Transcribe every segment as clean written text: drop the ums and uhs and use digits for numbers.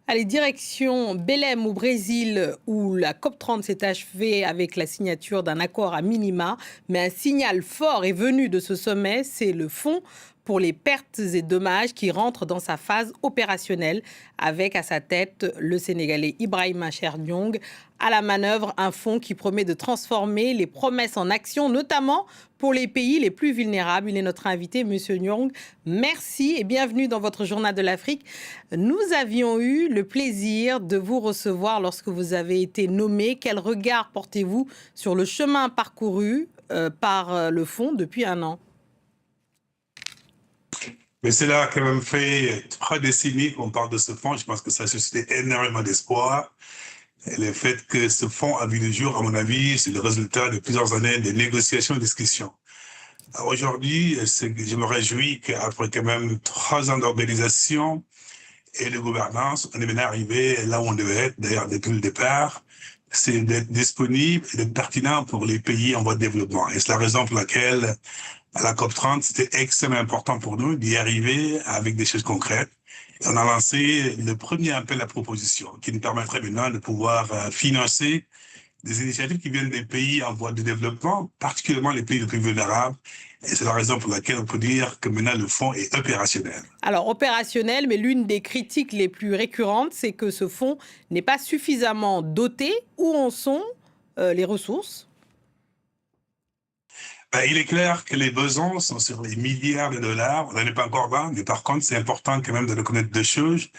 Allez, direction Belém au Brésil, où la COP30 s'est achevée avec la signature d'un accord à minima. Mais un signal fort est venu de ce sommet, c'est le fonds pour les pertes et dommages qui rentre dans sa phase opérationnelle, avec à sa tête le Sénégalais Ibrahima Cherniong. À la manœuvre, un fonds qui promet de transformer les promesses en action, notamment pour les pays les plus vulnérables. Il est notre invité, Monsieur Nyong. Merci et bienvenue dans votre journal de l'Afrique. Nous avions eu le plaisir de vous recevoir lorsque vous avez été nommé. Quel regard portez-vous sur le chemin parcouru par le fonds depuis un an? Mais cela a quand même fait 3 décennies qu'on parle de ce fonds. Je pense que ça a suscité énormément d'espoir. Et le fait que ce fonds a vu le jour, à mon avis, c'est le résultat de plusieurs années de négociations et de discussions. Aujourd'hui, je me réjouis qu'après quand même 3 ans d'organisation et de gouvernance, on est maintenant arrivé là où on devait être, d'ailleurs depuis le départ, c'est d'être disponible et d'être pertinent pour les pays en voie de développement. Et c'est la raison pour laquelle à la COP30, c'était extrêmement important pour nous d'y arriver avec des choses concrètes. On a lancé le premier appel à proposition qui nous permettrait maintenant de pouvoir financer des initiatives qui viennent des pays en voie de développement, particulièrement les pays les plus vulnérables. Et c'est la raison pour laquelle on peut dire que maintenant le fonds est opérationnel. Alors, opérationnel, mais l'une des critiques les plus récurrentes, c'est que ce fonds n'est pas suffisamment doté. Où en sont les ressources? Il est clair que les besoins sont sur les milliards de dollars. On n'en est pas encore là, mais par contre, c'est important quand même de reconnaître 2 choses.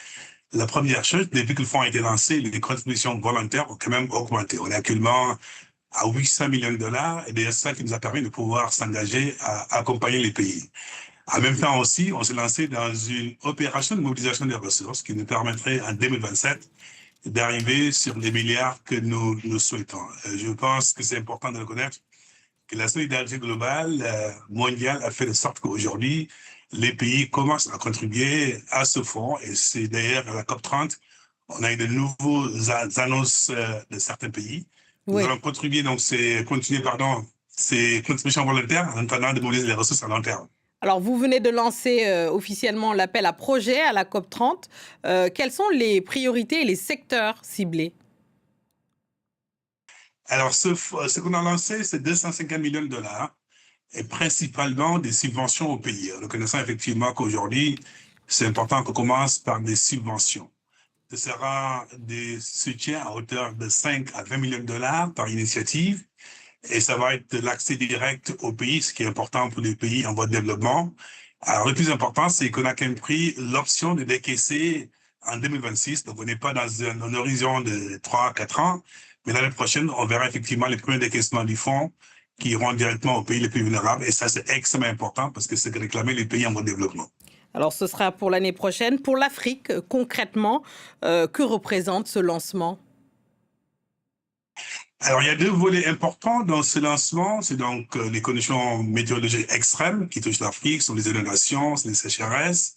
La première chose, depuis que le fonds a été lancé, les contributions volontaires ont quand même augmenté. On est actuellement à 800 millions de dollars et c'est ça qui nous a permis de pouvoir s'engager à accompagner les pays. En même temps aussi, on s'est lancé dans une opération de mobilisation des ressources qui nous permettrait en 2027 d'arriver sur les milliards que nous souhaitons. Je pense que c'est important de reconnaître que la solidarité globale mondiale a fait de sorte qu'aujourd'hui, les pays commencent à contribuer à ce fonds. Et c'est d'ailleurs à la COP30, on a eu de nouveaux annonces de certains pays. Nous Oui. allons contribuer, donc ces contributions volontaires en attendant de mobiliser les ressources à long terme. Alors, vous venez de lancer officiellement l'appel à projet à la COP30. Quelles sont les priorités et les secteurs ciblés? Alors, ce qu'on a lancé, c'est 250 millions de dollars et principalement des subventions aux pays. Reconnaissant effectivement qu'aujourd'hui, c'est important qu'on commence par des subventions. Ce sera des soutiens à hauteur de 5 à 20 millions de dollars par initiative et ça va être de l'accès direct aux pays, ce qui est important pour les pays en voie de développement. Alors, le plus important, c'est qu'on a quand même pris l'option de décaisser en 2026. Donc, on n'est pas dans un horizon de 3 à 4 ans, mais l'année prochaine, on verra effectivement les premiers décaissements du fonds qui iront directement aux pays les plus vulnérables. Et ça, c'est extrêmement important parce que c'est que réclamer les pays en voie de développement. Alors, ce sera pour l'année prochaine. Pour l'Afrique, concrètement, que représente ce lancement? Alors, il y a 2 volets importants dans ce lancement. C'est donc les conditions météorologiques extrêmes qui touchent l'Afrique, sont les inondations, c'est les sécheresses.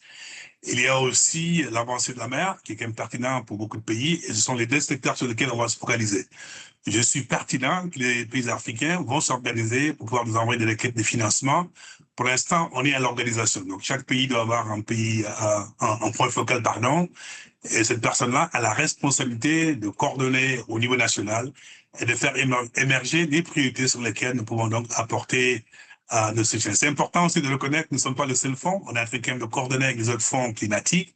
Il y a aussi l'avancée de la mer, qui est quand même pertinent pour beaucoup de pays, et ce sont les 2 secteurs sur lesquels on va se focaliser. Je suis pertinent que les pays africains vont s'organiser pour pouvoir nous envoyer des requêtes de financement. Pour l'instant, on est à l'organisation. Donc, chaque pays doit avoir un point focal, pardon. Et cette personne-là a la responsabilité de coordonner au niveau national et de faire émerger des priorités sur lesquelles nous pouvons donc apporter nos soutiens. C'est important aussi de reconnaître que nous ne sommes pas le seul fonds. On est en train de coordonner avec les autres fonds climatiques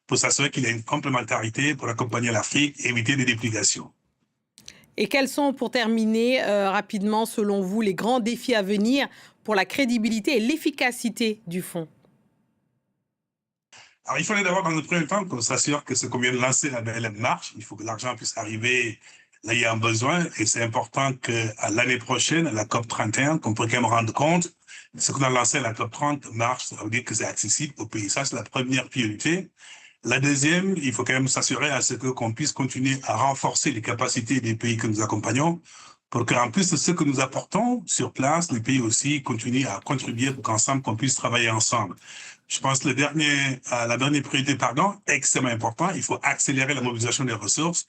pour s'assurer qu'il y a une complémentarité pour accompagner l'Afrique et éviter des duplications. Et quels sont, pour terminer rapidement, selon vous, les grands défis à venir pour la crédibilité et l'efficacité du fonds? Alors, il fallait d'abord, dans le premier temps, qu'on s'assure que ce qu'on vient de lancer, la BLM marche. Il faut que l'argent puisse arriver là où il y a un besoin. Et c'est important qu'à l'année prochaine, à la COP 31, qu'on peut quand même rendre compte que ce qu'on a lancé à la COP 30 marche. Ça veut dire que c'est accessible aux pays. Ça, c'est la première priorité. La deuxième, il faut quand même s'assurer à ce qu'on puisse continuer à renforcer les capacités des pays que nous accompagnons pour qu'en plus de ce que nous apportons sur place, les pays aussi continuent à contribuer pour qu'ensemble, qu'on puisse travailler ensemble. Je pense que la dernière priorité, extrêmement important, il faut accélérer la mobilisation des ressources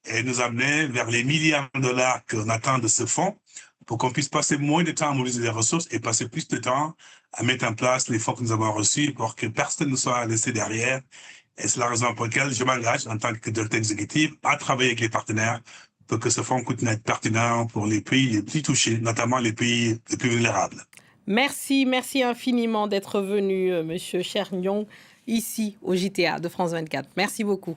et nous amener vers les milliards de dollars qu'on attend de ce fonds pour qu'on puisse passer moins de temps à mobiliser les ressources et passer plus de temps à mettre en place les fonds que nous avons reçus pour que personne ne soit laissé derrière Et c'est la raison pour laquelle je m'engage en tant que directeur exécutif à travailler avec les partenaires pour que ce fonds continue à être pertinent pour les pays les plus touchés, notamment les pays les plus vulnérables. Merci infiniment d'être venu, Monsieur Cherniong, ici au JTA de France 24. Merci beaucoup.